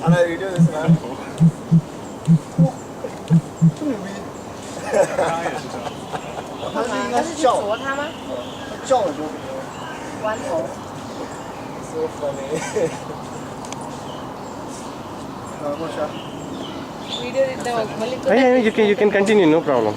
అన్న video తీస్తున్నా他是去啄它吗？叫了就玩头。 so funny 过去啊 video తీద్దాం మళ్ళీ You can continue, no problem.